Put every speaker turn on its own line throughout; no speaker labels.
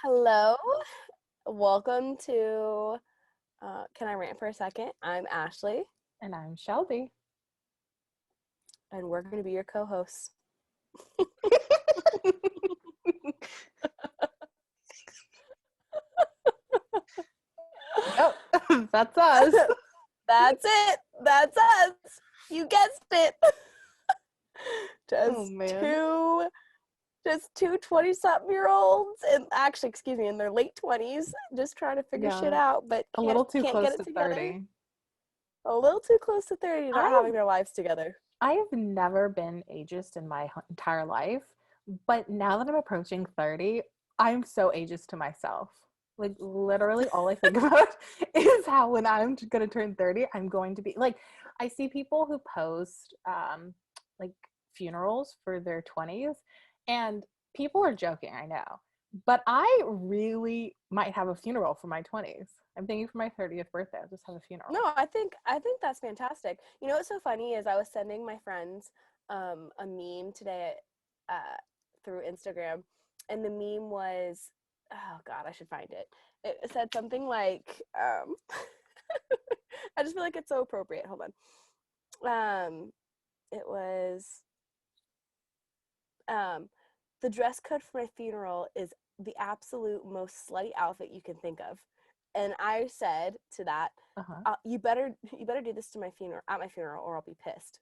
Hello, welcome to Can I Rant for a Second? I'm Ashley,
And I'm Shelby.
and we're going to be your co-hosts.
Yep, that's us.
That's it. That's us. You guessed it.
Oh
just
man.
two, just two 20-something-year-olds, and actually, excuse me, in their late 20s, just trying to figure shit
Yeah,
out, but
a
can't
little too
can't get
close
it
to
together.
30.
A little too close to 30, not
I
having their lives together.
I have never been ageist in my entire life, but now that I'm approaching 30, I'm so ageist to myself. Like literally all I think about is how when I'm going to turn 30, I'm going to be like I see people who post like funerals for their 20s and people are joking, I know. But I really might have a funeral for my 20s. I'm thinking for my 30th birthday, I'll just have a funeral.
No, I think that's fantastic. You know what's so funny is I was sending my friends a meme today uh, through Instagram, and the meme was, oh God, I should find it. It said something like, I just feel like it's so appropriate. Hold on. It was, um, the dress code for my funeral is the absolute most slutty outfit you can think of. And I said to that,
Uh-huh.
you better do this to my funeral at my funeral, or I'll be pissed.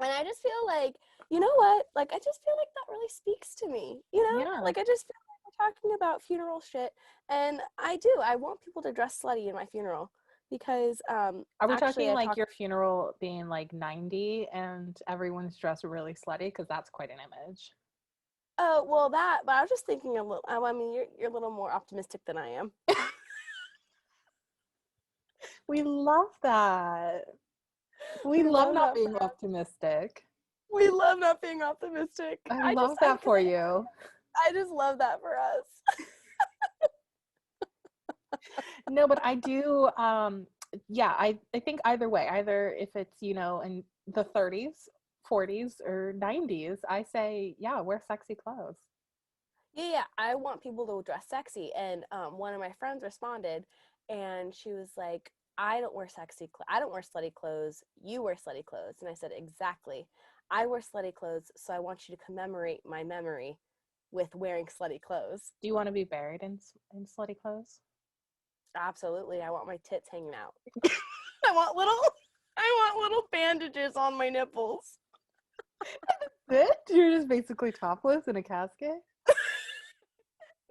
And I just feel like, you know what? Like, I just feel like that really speaks to me.
Yeah.
Like, I just feel like we're talking about funeral shit, and I want people to dress slutty in my funeral because
Are we
actually
talking
I
like
talked.
your funeral being like 90 and everyone's dressed really slutty? Because that's quite an image.
Oh, well, that, but I was just thinking a little. I mean, you're a little more optimistic than I am.
We love that. We
We
love
love
not
that.
being optimistic.
We love not being optimistic.
I
I just,
love
I
that
think,
for you.
I just love that for us.
No, but I do yeah, I think either way, either if it's, in the 30s, 40s or 90s, I say, yeah, wear sexy clothes.
Yeah, I want people to dress sexy. And one of my friends responded, and she was like, I don't wear slutty clothes. You wear slutty clothes." And I said, "Exactly. I wear slutty clothes, so I want you to commemorate my memory with wearing slutty clothes."
Do you want to be buried in slutty clothes?
Absolutely. I want my tits hanging out. I want little I want little bandages on my nipples
It? You're just basically topless in a casket?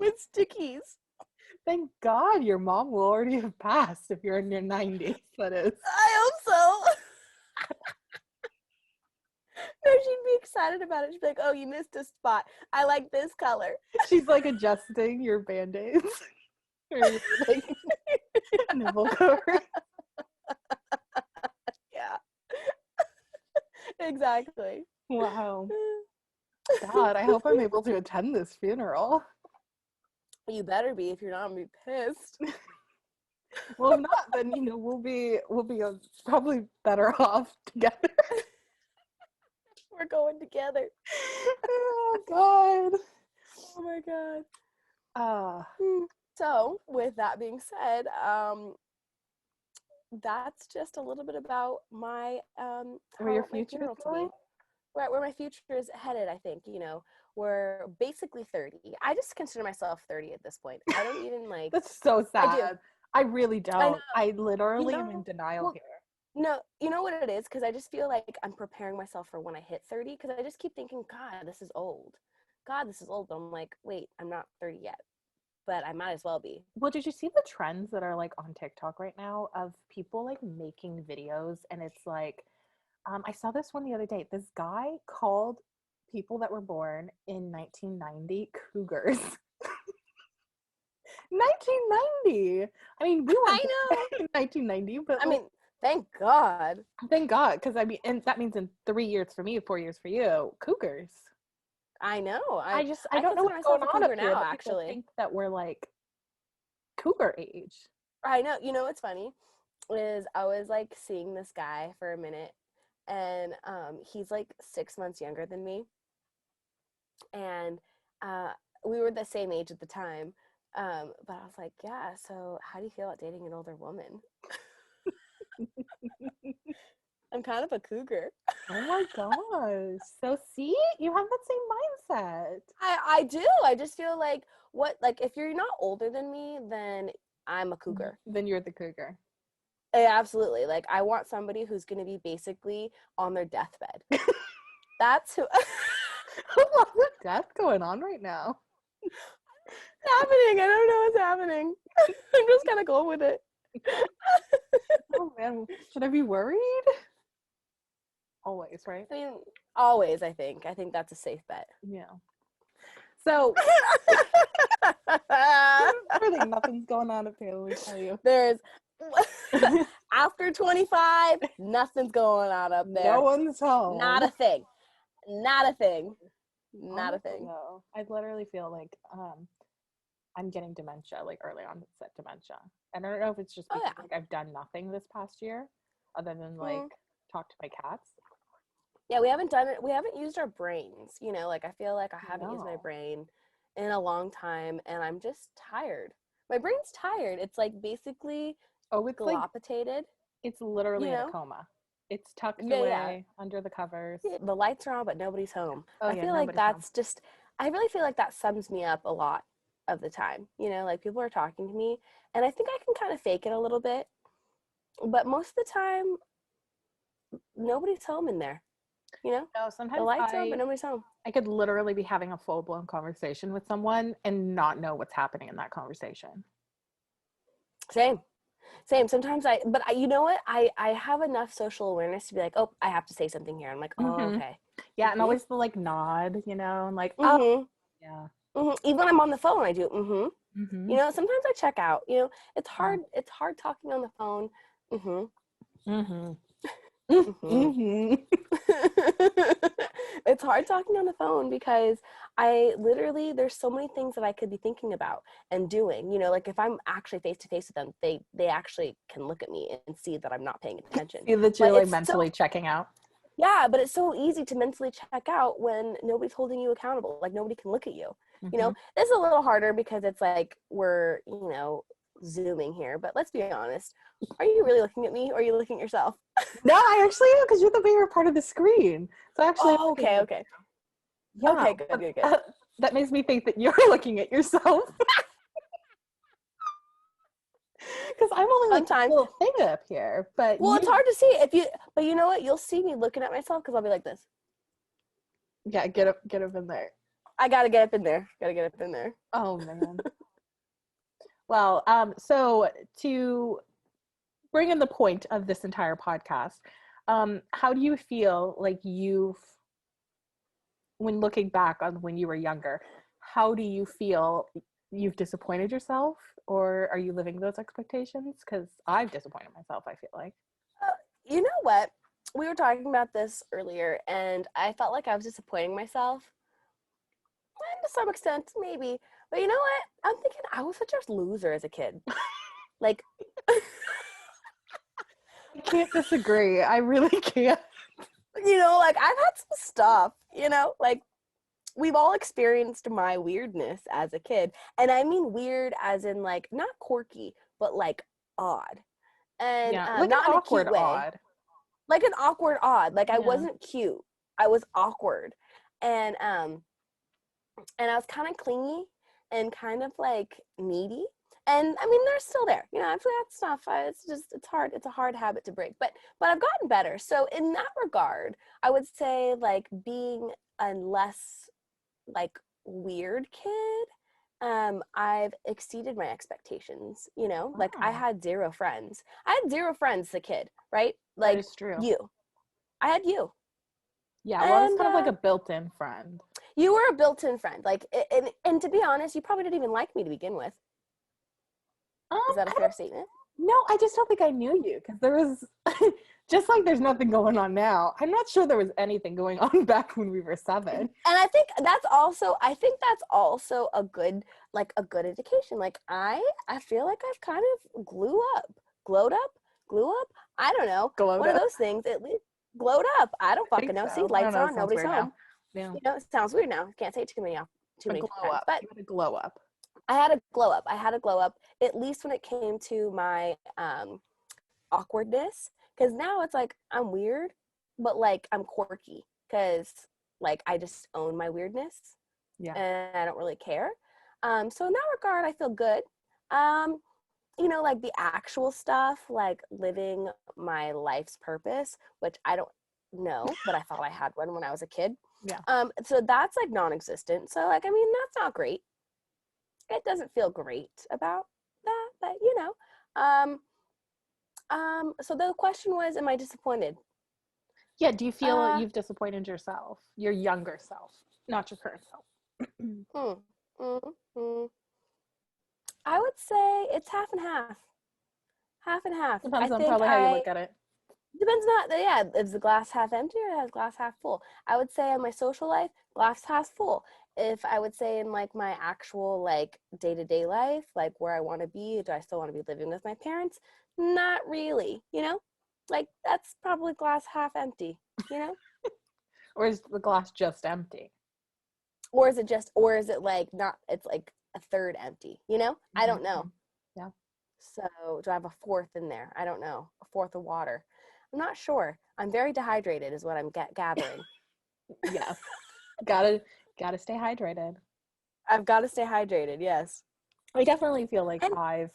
with stickies.
Thank God your mom will already have passed if you're in your 90s, that is.
I hope so. No, she'd be excited about it. She'd be like, "Oh, you missed a spot. I like this color."
She's like adjusting your band-aids or your like nipple cover.
Yeah, exactly.
Wow. God, I hope I'm able to attend this funeral.
You better be. If you're not, I'm gonna be pissed.
Well, if not, then we'll be probably better off together.
We're going together.
Oh God.
Oh my god.
Uh,
So, with that being said, that's just a little bit about my
where
how I
your
want my
future is
funeral to
going?
be. Where my future is headed, I think. We're basically 30. I just consider myself 30 at this point. I don't even like.
That's so
I do.
sad. I really
I know.
don't. I
You
literally am in
know.
denial
Well,
here.
no, you know what it is? Because I just feel like I'm preparing myself for when I hit 30. Because I just keep thinking, God, this is old. God, this is old. But I'm like, wait, I'm not 30 yet. But I might as well be.
Well, did you see the trends that are like on TikTok right now of people like making videos and it's like I saw this one the other day. This guy called people that were born in 1990 cougars. 1990. I mean, we weren't
I
born
know.
in 1990, but
I
like
mean, thank God.
thank God cuz I mean and that means in 3 years for me, 4 years for you. Cougars.
I know.
I
I
don't know
consider
what's
myself
going
a
on
cougar
up here,
now,
but people
actually.
think that we're like cougar age.
I know. You know what's funny is I was like seeing this guy for a minute, and he's like 6 months younger than me, and we were the same age at the time. But I was like, yeah, so how do you feel about dating an older woman? I'm kind of a cougar.
Oh my gosh. So see, you have that same mindset.
I do. I just feel like if you're not older than me, then I'm a cougar.
Then you're the cougar.
Yeah, absolutely. Like I want somebody who's going to be basically on their deathbed. That's who.
A lot of death going on right now.
Happening. I don't know what's happening. I'm just kind of going with it.
Oh man, should I be worried? Always, right?
I mean, always. I think that's a safe bet.
Yeah. So really nothing's going on up here, let me tell you.
There's after 25, nothing's going on up there.
No one's home.
Not a thing. Not a thing. Not a thing.
No. I literally feel like I'm getting dementia, like early onset dementia. And I don't know if it's just because like I've done nothing this past year other than like talk to my cats.
Yeah, we haven't done it. We haven't used our brains. You know, like I feel like I haven't used my brain in a long time, and I'm just tired. My brain's tired. It's like basically dilapidated.
Like, it's literally in a coma. It's tucked away under the covers.
The lights are on, but nobody's home. I feel like I really feel like that sums me up a lot of the time. You know, like people are talking to me, and I think I can kind of fake it a little bit, but most of the time, nobody's home in there. You know,
no, sometimes
the lights are on, but nobody's home.
I could literally be having a full-blown conversation with someone and not know what's happening in that conversation.
Same. Sometimes you know what? I have enough social awareness to be like, oh, I have to say something here. I'm like, oh, okay.
Yeah, and always the like nod, you know, and like,
oh,
yeah.
Even when I'm on the phone, I do. You know, sometimes I check out. You know, it's hard. It's hard talking on the phone. It's hard talking on the phone because there's so many things that I could be thinking about and doing. You know, like if I'm actually face to face with them, they actually can look at me and see that I'm not paying attention.
See that you're like mentally checking out.
Yeah, but it's so easy to mentally check out when nobody's holding you accountable. Like nobody can look at you. You know, this is a little harder because it's like we're, you know, Zooming here, but let's be honest. Are you really looking at me or are you looking at yourself?
No, I actually am because you're the bigger part of the screen. So actually,
okay.
Yeah,
okay, good.
That makes me think that you're looking at yourself. Because I'm only like a little thing up here, but
it's hard to see but you know what? You'll see me looking at myself because I'll be like this.
Yeah, get up in there.
I gotta get up in there.
Oh man. Well, so to bring in the point of this entire podcast, how do you feel like when looking back on when you were younger, how do you feel you've disappointed yourself, or are you living those expectations? Because I've disappointed myself, I feel like.
You know what? We were talking about this earlier, and I felt like I was disappointing myself. And to some extent, maybe. But you know what? I'm thinking I was such a loser as a kid. Like,
I can't disagree. I really can't.
You know, like I've had some stuff, you know, like we've all experienced my weirdness as a kid. And I mean weird as in like not quirky, but like odd. And
like
not
an
in
awkward
a cute way.
odd.
Like an awkward odd. Like I wasn't cute. I was awkward. And I was kind of clingy and kind of like needy. And I mean, they're still there, you know, after that stuff, it's hard. It's a hard habit to break, but I've gotten better. So in that regard, I would say like being a less like weird kid, I've exceeded my expectations, you know, like I had zero friends. I had zero friends as a kid, right? Like
that is true.
I had you.
Yeah, well, it's kind of like a built-in friend.
You were a built-in friend. Like, and to be honest, you probably didn't even like me to begin with. Is that a fair statement?
No, I just don't think I knew you because there was, just like there's nothing going on now. I'm not sure there was anything going on back when we were 7.
And I think that's also a good indication. Like I feel like I've kind of glowed up. I don't know. One of those things, at least glowed up. I don't fucking know. See, lights on, nobody's home. Yeah. You know, it sounds weird now. Can't say it too
A
many
glow
times.
up.
But
You had a glow up.
I had a glow up. I had a glow up, at least when it came to my awkwardness. Because now it's like I'm weird, but like I'm quirky. Because like I just own my weirdness
Yeah.
and I don't really care. So in that regard, I feel good. You know, like the actual stuff, like living my life's purpose, which I don't know, but I thought I had one when I was a kid.
Yeah.
So that's like non-existent. So like, I mean, that's not great. It doesn't feel great about that, but you know. So the question was, am I disappointed?
Yeah, do you feel
Uh,
you've disappointed yourself, your younger self, not your current self?
hmm, mm, mm. I would say it's half and half. Half and half. I
Depends on
think
probably how you look at it.
depends not yeah, is the glass half empty or has glass half full? I would say in my social life, glass half full. If I would say in like my actual like day-to-day life, like where I want to be, do I still want to be living with my parents? Not really, you know? Like that's probably glass half empty, you know?
Or is the glass just empty?
Or is it like not, it's like a third empty, you know? I don't know.
Yeah.
So do I have a fourth in there? I don't know. A fourth of water. I'm not sure. I'm very dehydrated is what I'm gathering.
Yes. Gotta stay hydrated.
I've got to stay hydrated, yes.
I definitely feel like
And
I've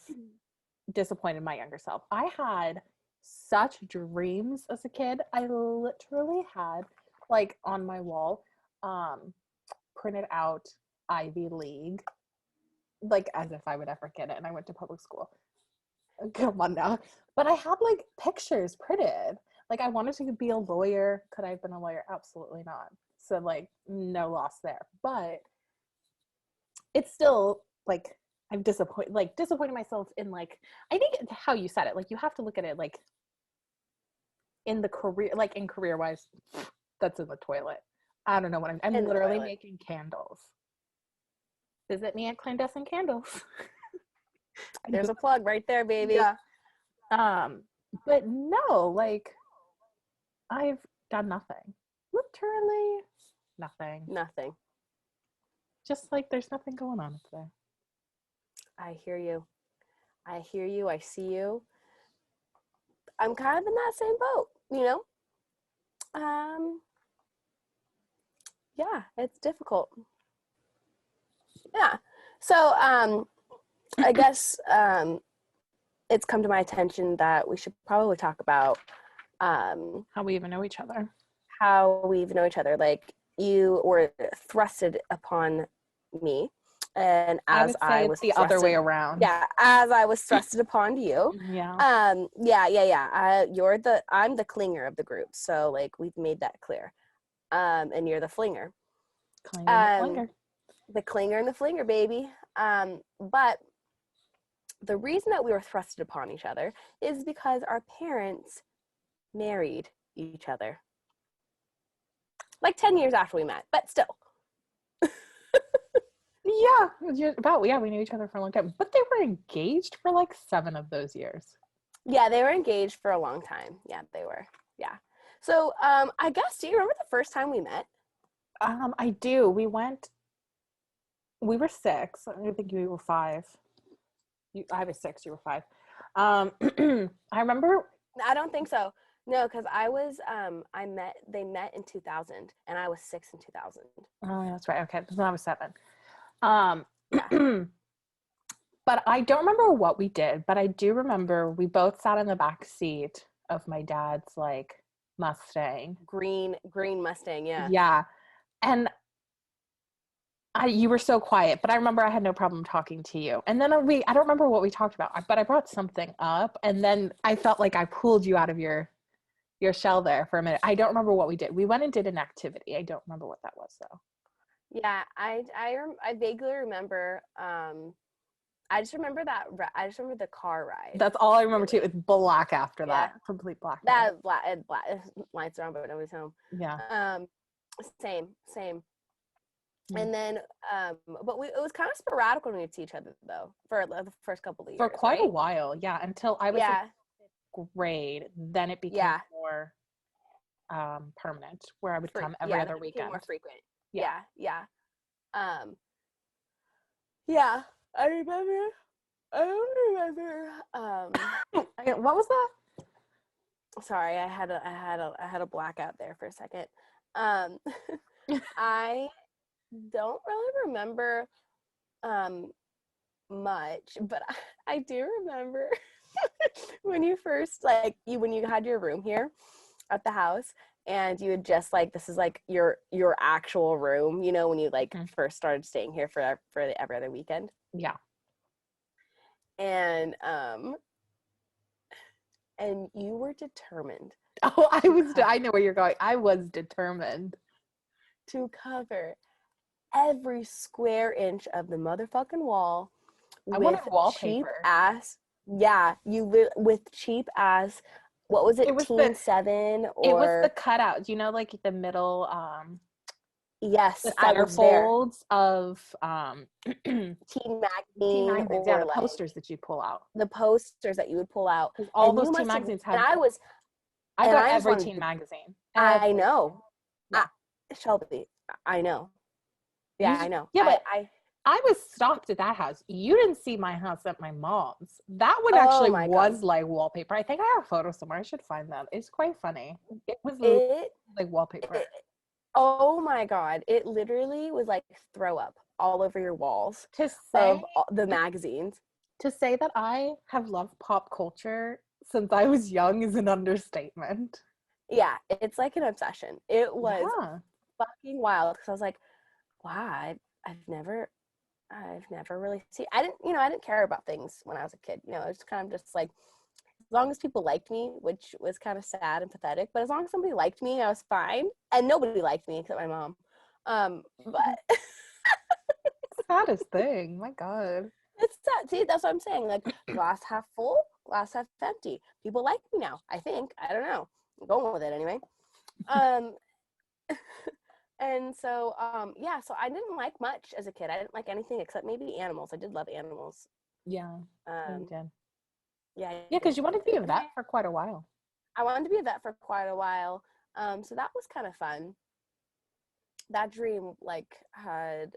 disappointed my younger self. I had such dreams as a kid. I literally had like on my wall, printed out Ivy League, like as if I would ever get it. And I went to public school. Come on now. But I had like pictures printed. Like I wanted to be a lawyer. Could I have been a lawyer? Absolutely not. So like no loss there. But it's still like I'm disappointed myself in like I think how you said it. Like you have to look at it like in the career, like in career wise, that's in the toilet. I don't know what I'm
in the
literally
toilet.
making candles. Visit me at Clandestine Candles.
There's a plug right there, baby.
Yeah. Um, but no, like I've done nothing. Literally nothing.
Nothing.
Just like there's nothing going on up there.
I hear you. I hear you. I see you. I'm kind of in that same boat, you know? Um, yeah, it's difficult. Yeah. So, I guess it's come to my attention that we should probably talk about
How we even know each other.
how we know each other. Like you were thrusted upon me, and
I
as
would say
I
it's
was
the other way
thrusted,
around.
yeah, as I was thrusted upon you.
Yeah.
Yeah. I'm the clinger of the group, so like we've made that clear. And you're the flinger.
Clinger and the
Um,
flinger.
the clinger and the flinger, baby. But the reason that we were thrusted upon each other is because our parents married each other. Like 10 years after we met, but still.
Yeah, we knew each other for a long time, but they were engaged for like 7 of those years.
Yeah, they were engaged for a long time. Yeah, they were. Yeah. So, I guess, do you remember the first time we met?
I do. We were 6. I think you were 5. I was 6, you were 5. I remember.
I don't think so. No, because they met in 2000 and I was 6 in 2000.
Oh, yeah, that's right. Okay, so I was 7. Um,
Yeah.
but I don't remember what we did, but I do remember we both sat in the back seat of my dad's like Mustang.
Green Mustang, yeah.
Yeah. And you were so quiet, but I remember I had no problem talking to you. And then I don't remember what we talked about, but I brought something up, and then I felt like I pulled you out of your shell there for a minute. I don't remember what we did. We went and did an activity. I don't remember what that was though.
Yeah, I vaguely remember. I just remember the car ride.
That's all I remember too. It's black after
Yeah,
that. Complete black.
that black lights around, but nobody's home.
Yeah.
Same.
Mm.
And then, but it was kind of sporadic when we'd see each other though for the first couple of years.
For quite
right?
a while, yeah. Until I was in 5th grade, then it became more permanent, where I would come every other weekend.
More frequent.
Yeah.
Yeah. Yeah, I remember. I don't remember.
What was that?
Sorry, I had a blackout there for a second. Um, I don't really remember um much, but I do remember when you first like you when you had your room here at the house and you had just like this is like your actual room, you know, when you like
Mhm.
first started staying here for every other weekend.
Yeah.
And you were determined
Oh,
to
I
cover
know where you're going. I was determined.
to cover every square inch of the motherfucking wall
I wanted
with cheap
wallpaper.
ass, yeah, with cheap ass, what was
It
it,
was
Teen 7
it was the
or
cutout. You know, like the middle,
yes,
the
I was there.
centerfolds of teen
Teen Magazine
magazines. Yeah,
or
the
like
posters that you pull out.
the posters that you would pull out.
Because all
And
those
you
teen
must have,
magazines
and
had. I got
I just
every
wanted
teen
to,
magazine.
I
Every.
know. I,
Yeah.
Shelby, I know. Yeah,
You.
I know.
Yeah, but I was stopped at that house. You didn't see my house at my mom's. That one
oh
actually
my God.
was like wallpaper. I think I have a photo somewhere. I should find that. It's quite funny. It was
It,
like wallpaper.
it, oh my God. It literally was like throw up all over your walls
To say
of the magazines.
to say that I have loved pop culture since I was young is an understatement.
Yeah, it's like an obsession. It was
Yeah.
fucking wild because I was like, wow, I've never really seen. I didn't care about things when I was a kid. You know, it was kind of just like as long as people liked me, which was kind of sad and pathetic. But as long as somebody liked me, I was fine. And nobody liked me except my mom. But
Saddest thing. My God.
it's sad. See, that's what I'm saying. Like glass half full, glass half empty. People like me now. I think. I don't know. I'm going with it anyway. Um, and so yeah, so I didn't like much as a kid. I didn't like anything except maybe animals. I did love animals.
Yeah. You
Um,
did.
yeah,
Yeah,
I
because
did.
you
I
wanted to be
did.
a vet for quite a while.
I wanted to be a vet for quite a while. So that was kind of fun. That dream like has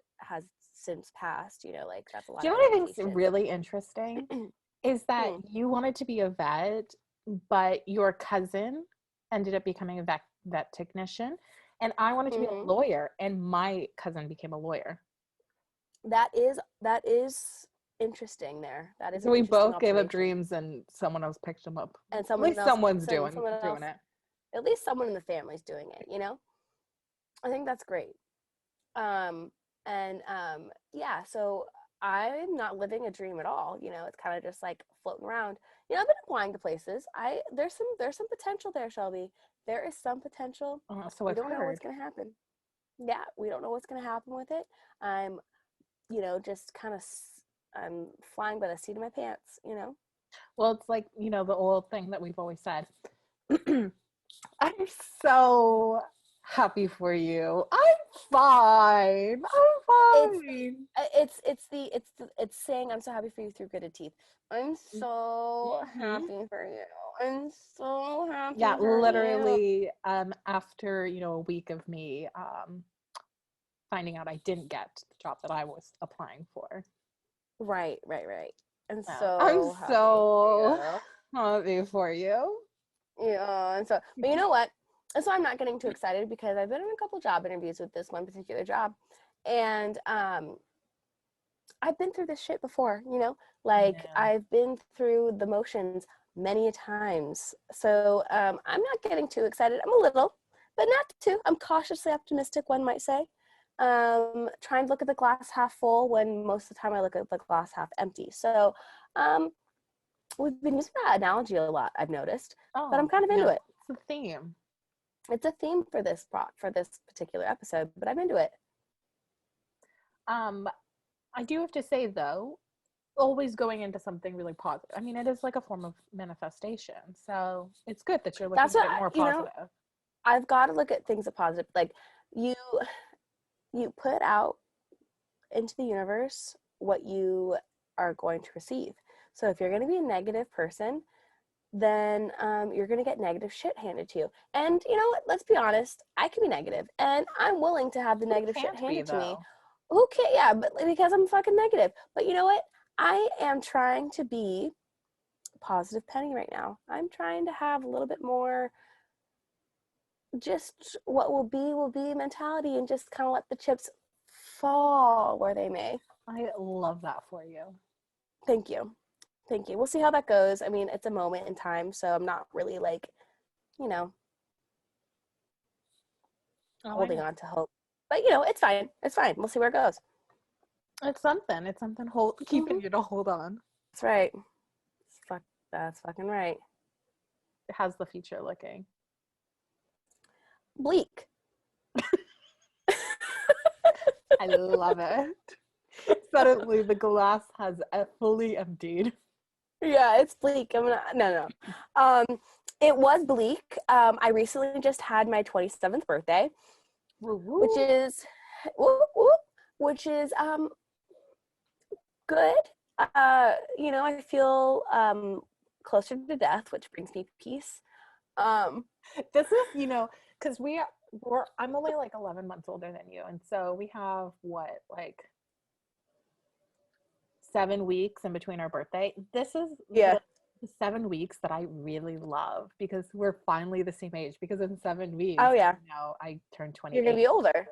since passed, you know, like that's a lot
Do you
of
know what I think's
dedication.
really interesting? Is that
Hmm.
you wanted to be a vet, but your cousin ended up becoming a vet technician. And I wanted to be a
Hmm.
lawyer, and my cousin became a lawyer.
That is interesting there. That is
So
an
we
interesting
both gave up
observation.
dreams and someone else picked them up.
And
At least someone's
someone
doing
else,
it.
at least someone in the family's doing it, you know? I think that's great. Um, and yeah, so I'm not living a dream at all. You know, it's kind of just like floating around. You know, I've been applying to places. I there's some potential there, Shelby. There is some potential.
So
We
I've
don't know what's
heard.
gonna happen. Yeah, we don't know what's gonna happen with it. I'm, you know, just kind of I'm flying by the seat of my pants. You know.
Well, it's like, the old thing that we've always said. I'm so happy for you. I'm fine. I'm
It's
fine.
it's saying I'm so happy for you through gritted teeth. I'm so
Mhm.
happy for you. I'm so
Yeah,
happy for you.
literally, after, a week of me finding out I didn't get the job that I was applying for.
Right, right, right. I'm
So I'm
so happy for
so
you.
happy for you.
Yeah, and so, but you know what? And so I'm not getting too excited because I've been in a couple job interviews with this one particular job, and I've been through this shit before. You know, like
Yeah.
I've been through the motions many times. So I'm not getting too excited. I'm a little, but not too. I'm cautiously optimistic, one might say. Trying to look at the glass half full when most of the time I look at the glass half empty. So um, we've been using that analogy a lot, I've noticed, but I'm
Oh,
kind of into
yeah.
it.
It's a theme.
It's a theme for for this particular episode, but I'm into it.
Um, I do have to say though, always going into something really positive. I mean, it is like a form of manifestation. So it's good that you're
That's
looking at
what
it more
you know.
positive.
I've got to look at things as positive. Like you, you put out into the universe what you are going to receive. So if you're going to be a negative person, then you're going to get negative shit handed to you. And you know what? Let's be honest. I can be negative, and I'm willing to have the
Who
negative shit
can't be
handed to me.
though?
Okay, yeah, but because I'm fucking negative. But you know what? I am trying to be positive Penny right now. I'm trying to have a little bit more just what will be mentality and just kind of let the chips fall where they may.
I love that for you.
Thank you. Thank you. We'll see how that goes. I mean, it's a moment in time, so I'm not really like, you know, holding on to hope. But, it's fine. It's fine. We'll see where it goes.
It's something. It's something keeping you to hold on.
That's right. That's fucking right.
How's the future looking?
Bleak.
I love it. Suddenly the glass has fully emptied.
Yeah, it's bleak. No. It was bleak. I recently just had my 27th birthday,
Woo-woo.
which is good. I feel closer to death, which brings me peace.
This is, because I'm only like 11 months older than you, and so we have like 7 weeks in between our birthday. This is
Yeah.
the 7 weeks that I really love because we're finally the same age. Because in 7 weeks,
Oh yeah,
I turned 28.
You're gonna be older.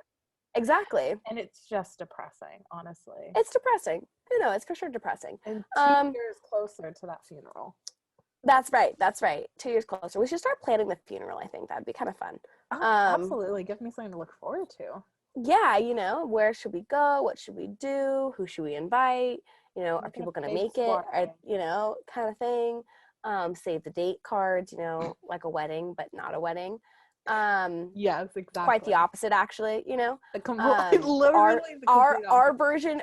Exactly.
And it's just depressing, honestly.
It's depressing. It's for sure depressing.
And 2 years closer to that funeral.
That's right. 2 years closer. We should start planning the funeral. I think that'd be kind of fun.
Oh, absolutely. Give me something to look forward to.
Yeah, where should we go? What should we do? Who should we invite? Are people going to make it? Kind of thing. Save the date cards, like a wedding, but not a wedding.
Yes, exactly.
Quite the opposite, actually,
literally
our version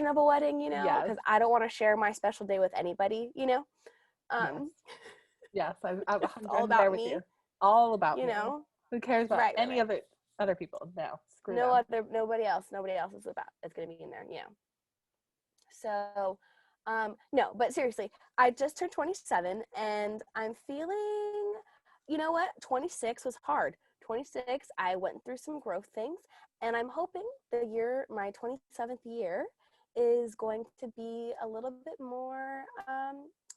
of a wedding,
Yes.
because I don't want to share my special day with anybody,
Yes, I'm
all about
with
me.
you. All about
me.
Who cares about any other people? No, screw them.
Nobody else is going to be in there, So, no, but seriously, I just turned 27 and I'm feeling, 26 was hard. 26, I went through some growth things, and I'm hoping my 27th year is going to be a little bit more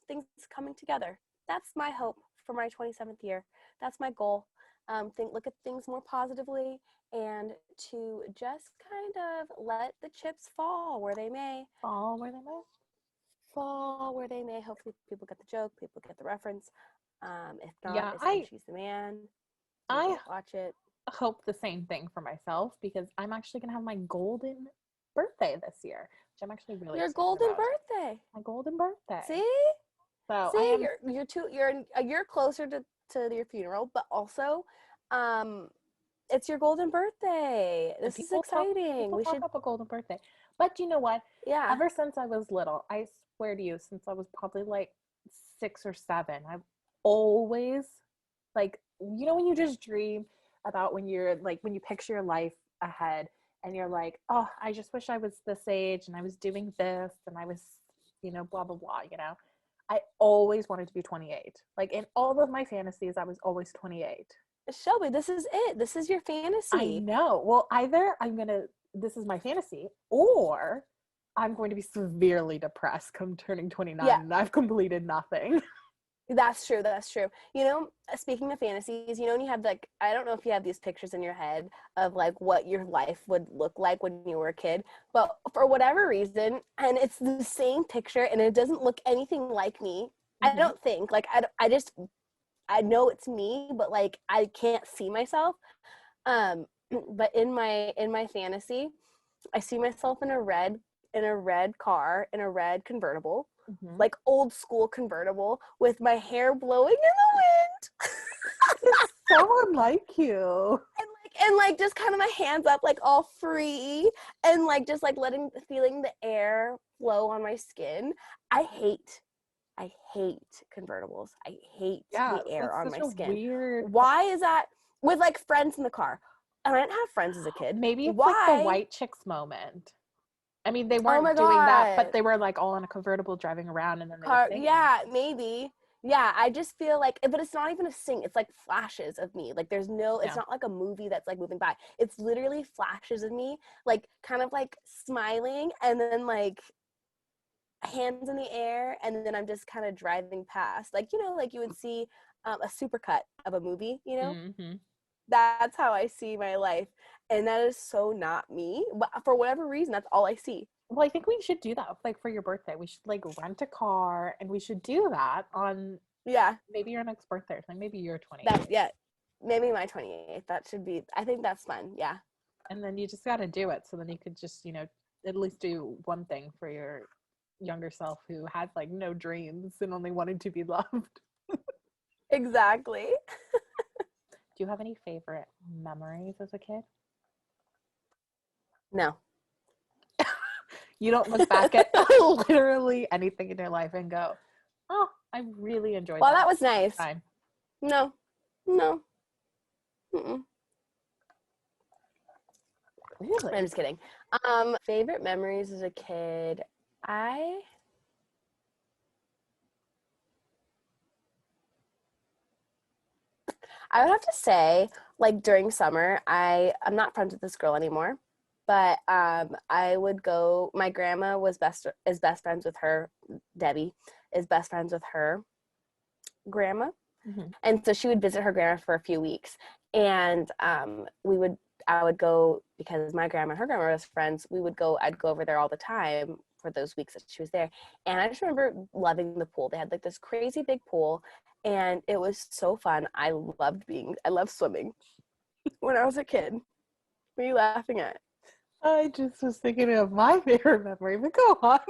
things coming together. That's my hope for my 27th year. That's my goal. Look at things more positively and to just kind of let the chips fall where they may.
Fall where they may.
Fall where they may. Hopefully people get the joke, people get the reference. If not, it's She's the Man.
I
watch it.
Hope the same thing for myself because I'm actually going to have my golden birthday this year, which I'm actually really
Your
excited
golden
about.
birthday.
My golden birthday.
See?
So
you're closer to your funeral, but also it's your golden birthday. This is exciting.
We should talk up a golden birthday. But you know what?
Yeah.
Ever since I was little, I swear to you, since I was probably like 6 or 7, I've always when you just dream about when you picture your life ahead and you're like, oh, I just wish I was this age and I was doing this and I was, blah, blah, blah, I always wanted to be 28. Like in all of my fantasies, I was always 28.
Shelby, this is it. This is your fantasy.
I know. Well, either this is my fantasy, or I'm going to be severely depressed come turning 29 and I've completed nothing.
That's true. Speaking of fantasies, and you have I don't know if you have these pictures in your head of what your life would look like when you were a kid, but for whatever reason, and it's the same picture and it doesn't look anything like me. Mm-hmm. I don't think I know it's me, but I can't see myself. But in my fantasy, I see myself in a red car, in a red convertible. Mm-hmm. Old school convertible with my hair blowing in the wind.
It's so unlike you.
And just kind of my hands up, all free, and just feeling the air flow on my skin. I hate convertibles. I hate the air on my skin.
Weird.
Why is that? With friends in the car. And I didn't have friends as a kid.
Maybe it's the white chicks moment. I mean, they weren't doing that, but they were all in a convertible driving around, and then they were singing.
Yeah, maybe. Yeah, I just feel like, but it's not even a sing. It's like flashes of me. Like there's no, it's
Yeah.
not like a movie that's like moving by. It's literally flashes of me, like kind of like smiling and then like hands in the air, and then I'm just kind of driving past. Like, you know, like you would see a supercut of a movie, you know?
Mm-hmm.
That's how I see my life. And that is so not me. But for whatever reason, that's all I see.
Well, I think we should do that, like for your birthday. We should like rent a car and we should do that on
Yeah,
maybe your next birthday, like maybe your 28th.
that, yeah. Maybe my 28th. That should be, I think that's fun. Yeah.
And then you just got to do it. So then you could just, at least do one thing for your younger self who had like no dreams and only wanted to be loved.
Exactly.
Do you have any favorite memories as a kid?
No.
You don't look back at literally anything in your life and go, oh, I really enjoyed
Well,
that
that was nice.
time.
No. No. Mm-mm.
Really?
I'm just kidding. Favorite memories as a kid. I I would have to say, like during summer, I'm not friends with this girl anymore, but I would go. My grandma is best friends with her. Debbie is best friends with her grandma,
Mm-hmm.
and so she would visit her grandma for a few weeks, and I would go because my grandma and her grandma was friends. I'd go over there all the time for those weeks that she was there, and I just remember loving the pool. They had like this crazy big pool, and it was so fun. I loved swimming when I was a kid. What are you laughing at?
I just was thinking of my favorite memory, but go on.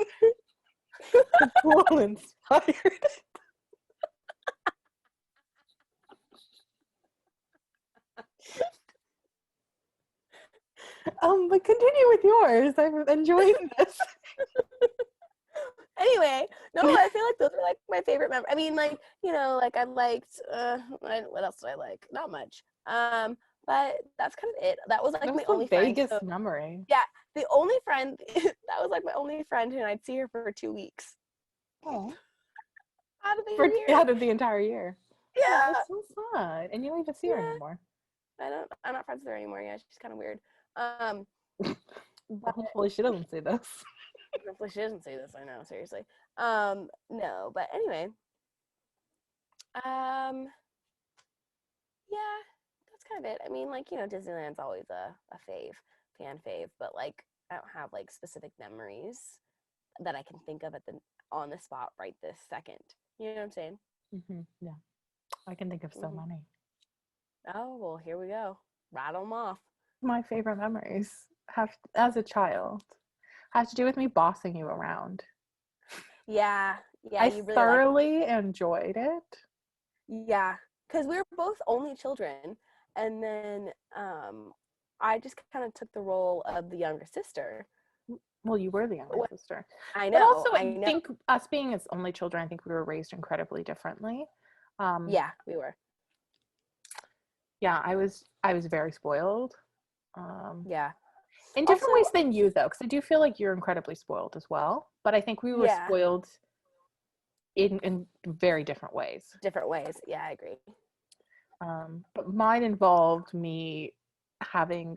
The pool inspired. But continue with yours. I'm enjoying this.
Anyway, no, I feel like those are like my favorite memories. I mean, like, you know, like I liked what else did I like? Not much. But that's kind of it. That was like
That was
my
the
only friend. So
vaguest memory.
yeah, the only friend that was like my only friend, and I'd see her for 2 weeks
Oh.
out of the
For
year.
out of the entire year. Oh,
Yeah,
that's so sad. And you don't even see her
yeah.
anymore.
I'm not friends with her anymore. Yeah, she's kind of weird. Um, but
Hopefully she doesn't see this.
hopefully she doesn't say this. I know, seriously. No, but anyway, um, yeah, that's kind of it. I mean, like, you know, Disneyland's always a fan fave, but like, I don't have like specific memories that I can think of on the spot right this second. You know what I'm saying?
Yeah, I can think of so
Hmm.
many.
Oh, well, here we go. Rattle them off.
My favorite memories have, as a child, has to do with me bossing you around.
Yeah, yeah,
I
you really like,
thoroughly enjoyed it.
yeah, because we were both only children, and then I just kind of took the role of the younger sister.
Well, you were the younger sister.
I
But
know,
also,
I
I
know.
think us being as only children, I think we were raised incredibly differently. Um,
Yeah, we were.
yeah, I was very spoiled. Um,
Yeah.
in
Also,
different ways than you, though, because I do feel like you're incredibly spoiled as well. But I think we were
yeah,
spoiled in very different ways.
different ways. Yeah, I agree.
But mine involved me having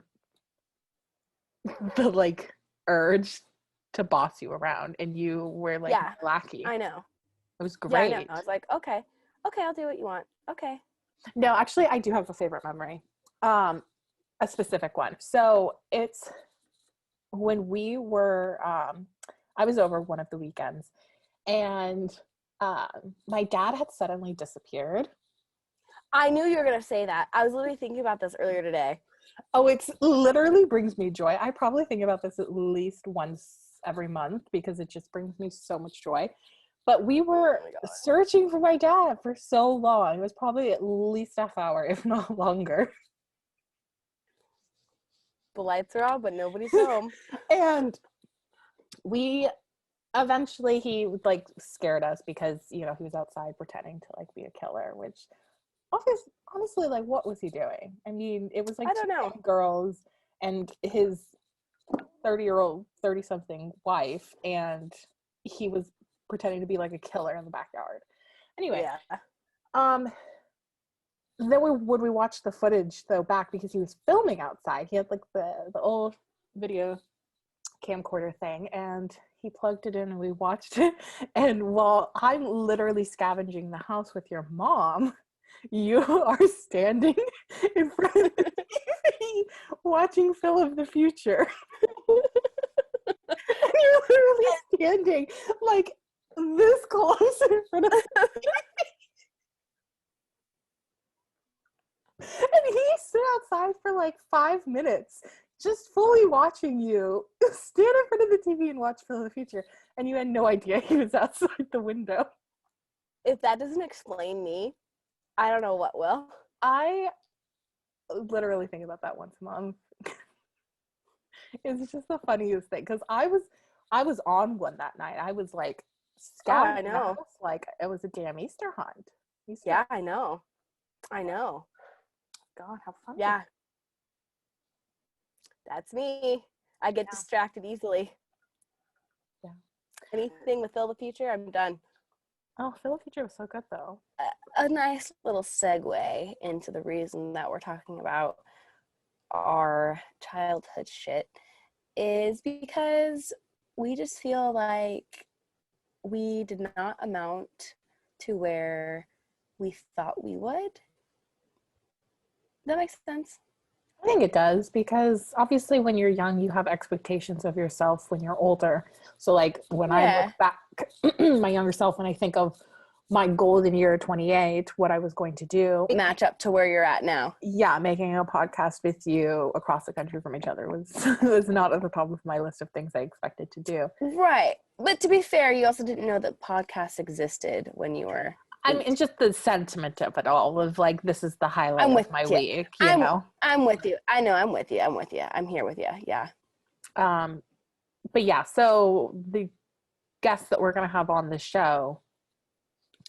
the like urge to boss you around, and you were like
Yeah,
my lackey.
I know.
It was
Yeah, I know.
great.
I was like, okay, okay, I'll do what you want. Okay.
No, actually, I do have a favorite memory, um, a specific one. So it's when we were, I was over one of the weekends, and my dad had suddenly disappeared.
I knew you were gonna say that. I was literally thinking about this earlier today.
Oh, it's literally brings me joy. I probably think about this at least once every month because it just brings me so much joy. But we
Oh
were
my god.
searching for my dad for so long. It was probably at least a half hour, if not longer.
The lights are on, but nobody's home.
And we eventually he like scared us because he was outside pretending to like be a killer, which honestly, like, what was he doing? I mean, it was like
I
two
don't know.
young girls and his 30-year-old 30-something wife, and he was pretending to be like a killer in the backyard. Anyway,
Yeah.
then would we watch the footage though back because he was filming outside. He had like the old video camcorder thing, and he plugged it in and we watched it. And while I'm literally scavenging the house with your mom, you are standing in front of the TV watching Phil of the Future. And you're literally standing like this close in front of and he stood outside for like 5 minutes just fully watching you stand in front of the TV and watch Phil of the Future, and you had no idea he was outside the window.
If that doesn't explain me, I don't know what will.
I literally think about that once a month. It's just the funniest thing because I was on one that night. I was like
Oh, I
scouting the
know.
house like it was a damn Easter hunt.
Yeah, I know. I know.
God, how funny.
Yeah. That's me. I get distracted easily.
Yeah.
Anything with Phil the Future, I'm done.
Oh, Phil of the Future was so good though.
A nice little segue into the reason that we're talking about our childhood shit is because we just feel like we did not amount to where we thought we would. That makes sense.
I think it does because obviously when you're young, you have expectations of yourself when you're older. So like when I look
Yeah.
back, my younger self, when I think of my golden year 28, what I was going to do,
Match up to where you're at now.
yeah, making a podcast with you across the country from each other was not at the top of my list of things I expected to do.
Right. But to be fair, you also didn't know that podcasts existed when you were
I mean,
8.
just the sentiment of it all of like, this is the highlight
I'm
of
with
my
you.
week, you
I'm
know?
I'm with you. I know I'm with you. I'm with you. I'm here with you. Yeah.
Um, but yeah, so the guests that we're going to have on the show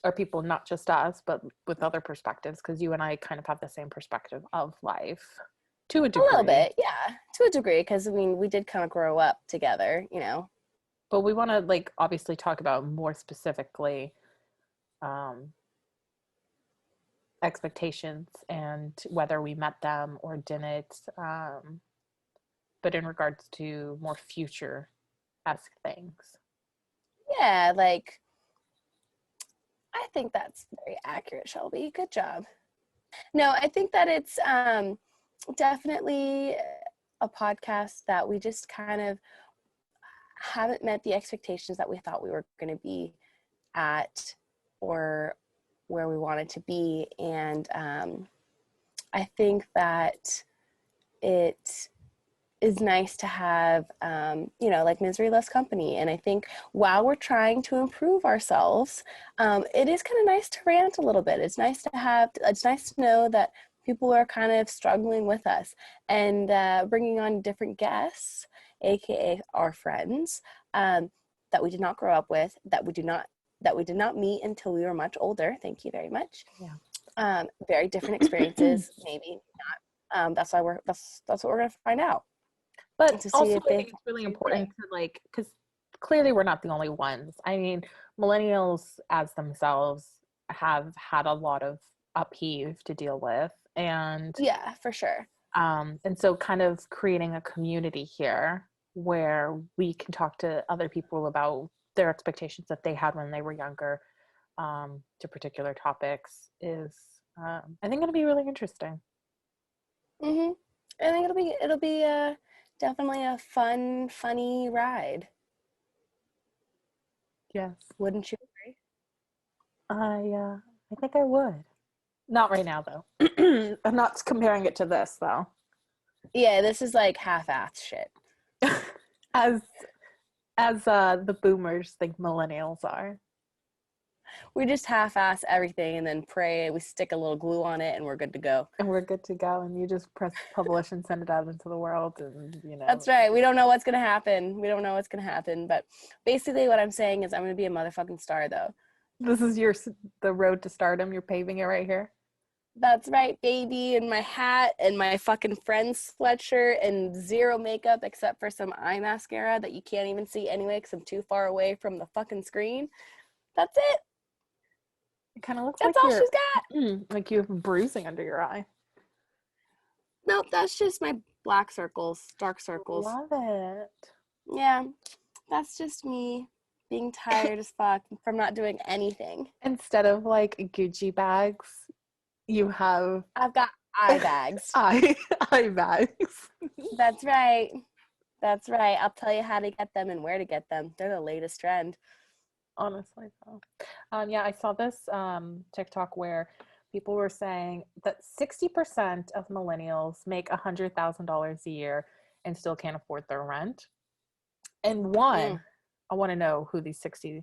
are people not just us, but with other perspectives, because you and I kind of have the same perspective of life to a
A little
degree.
bit, yeah, to a degree, because I mean, we did kind of grow up together, you know.
But we want to like obviously talk about more specifically um, expectations and whether we met them or didn't. But in regards to more future-esque things.
Yeah, like I think that's very accurate, Shelby. Good job. No, I think that it's definitely a podcast that we just kind of haven't met the expectations that we thought we were going to be at or where we wanted to be. And I think that it is nice to have, like misery less company. And I think while we're trying to improve ourselves, it is kind of nice to rant a little bit. It's nice to know that people are kind of struggling with us and bringing on different guests, aka our friends, that we did not grow up with, that we did not meet until we were much older. Thank you very much.
Yeah.
Very different experiences, maybe not. That's what we're gonna find out.
But
To see
also
if
I
they
think it's really important to like, because clearly we're not the only ones. I mean, millennials as themselves have had a lot of upheave to deal with,
yeah, for sure.
and so kind of creating a community here where we can talk to other people about their expectations that they had when they were younger, to particular topics is I think going to be really interesting.
Mhm. I think it'll be definitely a funny ride.
Yes.
Wouldn't you agree?
I think I would. Not right now though. I'm not comparing it to this though.
Yeah, this is like half-ass shit.
as the boomers think millennials are.
We just half-ass everything and then pray. We stick a little glue on it and we're good to go.
And we're good to go, and you just press publish and send it out into the world, and
That's right. We don't know what's gonna happen. We don't know what's gonna happen. But basically, what I'm saying is, I'm gonna be a motherfucking star, though.
this is the road to stardom. You're paving it right here.
That's right, baby. And my hat and my fucking friend's sweatshirt and zero makeup except for some eye mascara that you can't even see anyway because I'm too far away from the fucking screen. That's it.
It kind of looks
That's all she's got.
like you have bruising under your eye.
Nope, that's just my black circles, dark circles.
Love it.
Yeah, that's just me being tired as fuck from not doing anything.
Instead of like Gucci bags, you have
I've got eye bags.
eye bags.
That's right. That's right. I'll tell you how to get them and where to get them. They're the latest trend.
Honestly, though. Yeah, I saw this TikTok where people were saying that 60% of millennials make $100,000 a year and still can't afford their rent. And I want to know who these 60%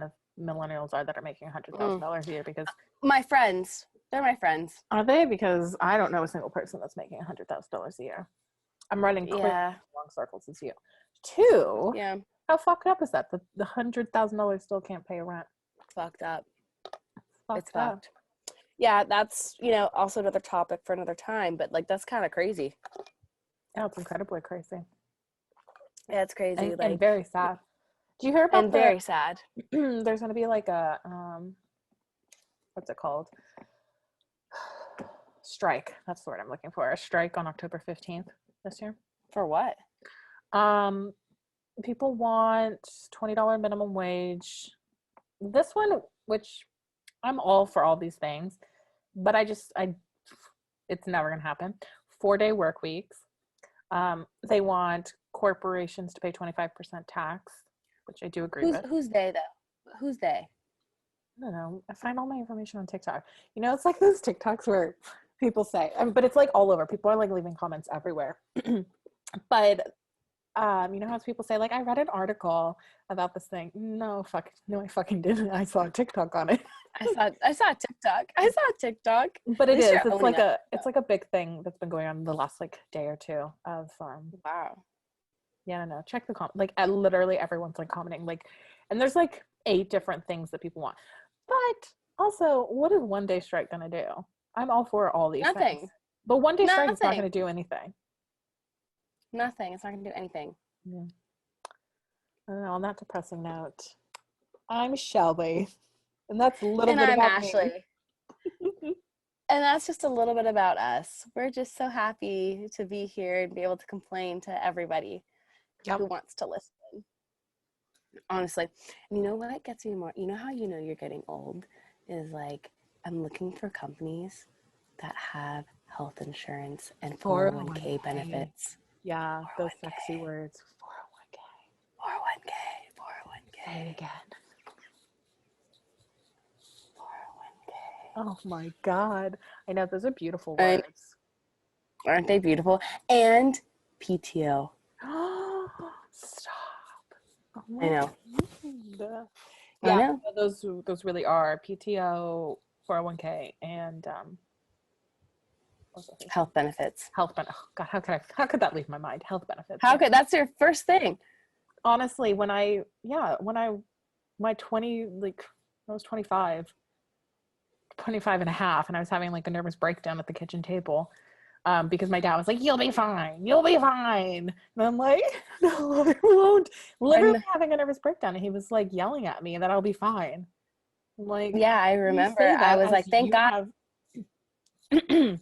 of millennials are that are making $100,000 a year, because
my friends. They're my friends.
are they? Because I don't know a single person that's making $100,000 a year. I'm running clear long circles as you. Two.
Yeah.
How fucked up is that? The $100,000 still can't pay rent.
Fucked up.
It's fucked.
Yeah, that's, also another topic for another time, but like that's kind of crazy.
Yeah, it's incredibly crazy.
Yeah, it's crazy.
And very sad. Do you hear about
and very sad.
There's gonna be like a what's it called? Strike. That's the word I'm looking for. A strike on October 15th this year.
For what?
People want $20 minimum wage. This one, which I'm all for all these things, but it's never gonna happen. 4-day work weeks. They want corporations to pay 25% tax, which I do agree with.
Who's they though? Who's they?
I don't know. I find all my information on TikTok. It's like those TikToks where people say, but it's like all over. People are like leaving comments everywhere. But how people say, like, I read an article about this thing. No, I fucking didn't. I saw a TikTok on it.
I saw a TikTok.
But it's like a big thing that's been going on the last like day or two of
wow.
Yeah, no. Check the comment. Like, literally everyone's like commenting, like, and there's like 8 different things that people want. But also, what is one day strike gonna do? I'm all for all these things. But one day strike is not gonna do anything.
Nothing. It's not gonna do anything.
Yeah. I don't know. On that depressing note, I'm Shelby, and that's a little bit about
Ashley.
me.
And that's just a little bit about us. We're just so happy to be here and be able to complain to everybody who wants to listen. Honestly. And you know what gets me more? You know how you're getting old? Is like, I'm looking for companies that have health insurance and 401k benefits.
Yeah, 401k. Those sexy words.
401k.
Say it again.
401k.
Oh my God. I know, those are beautiful words.
Aren't they beautiful? And PTO.
Stop. Oh
I know.
God.
Yeah, I know.
Those really are PTO, 401k, and
health benefits.
Oh God, how could that leave my mind? Health benefits.
That's your first thing.
Honestly, I was 25 and a half, and I was having like a nervous breakdown at the kitchen table. Because my dad was like, you'll be fine. And I'm like, no, I won't. Literally having a nervous breakdown. And he was like yelling at me that I'll be fine. I'm like,
yeah, I remember. I was like, thank God.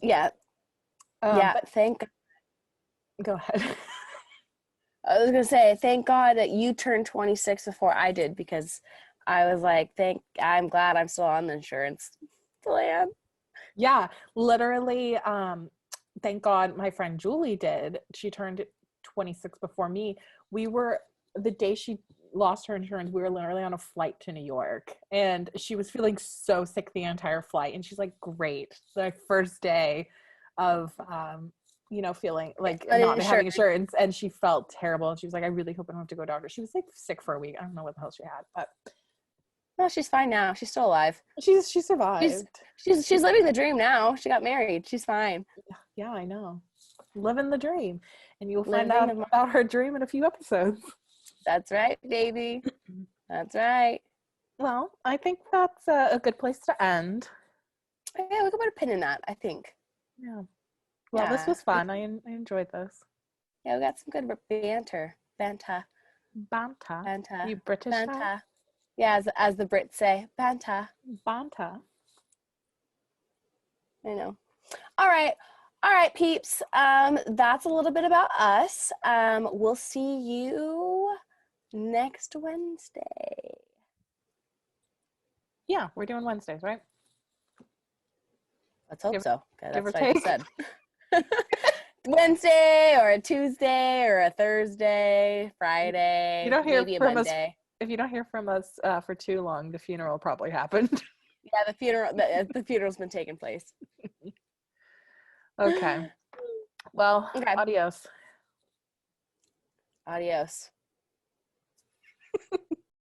Yeah. But thank God.
Go ahead.
I was going to say, thank God that you turned 26 before I did, because I was like, I'm glad I'm still on the insurance plan.
Yeah, literally, thank God my friend Julie did. She turned 26 before me. The day she lost her insurance, we were literally on a flight to New York, and she was feeling so sick the entire flight. And she's like, great. The first day of, feeling like not having insurance, and she felt terrible. And she was like, I really hope I don't have to go to doctor. She was like sick for a week. I don't know what the hell she had, but
no, she's fine now. She's still alive.
She survived.
She's living the dream now. She got married. She's fine.
Yeah, I know. Living the dream. And you'll find out about her dream in a few episodes.
That's right, baby. That's right.
Well, I think that's a good place to end.
Yeah, we can put a pin in that, I think.
Yeah. Well, this was fun. I enjoyed this.
Yeah, we got some good banter. Banta.
You British?
Banta. Yeah, as the Brits say, Banta.
Banta.
I know. All right. All right, peeps. That's a little bit about us. We'll see you next Wednesday.
Yeah, we're doing Wednesdays, right?
Let's hope
Give,
so. Okay,
give or
that's what I just
take.
said. Wednesday or a Tuesday or a Thursday,
You
Friday,
don't hear
maybe a
from us.
Monday.
If you don't hear from us for too long, the funeral probably happened.
Yeah, the funeral's been taking place.
Okay. Well,
Okay.
adios.
Adios.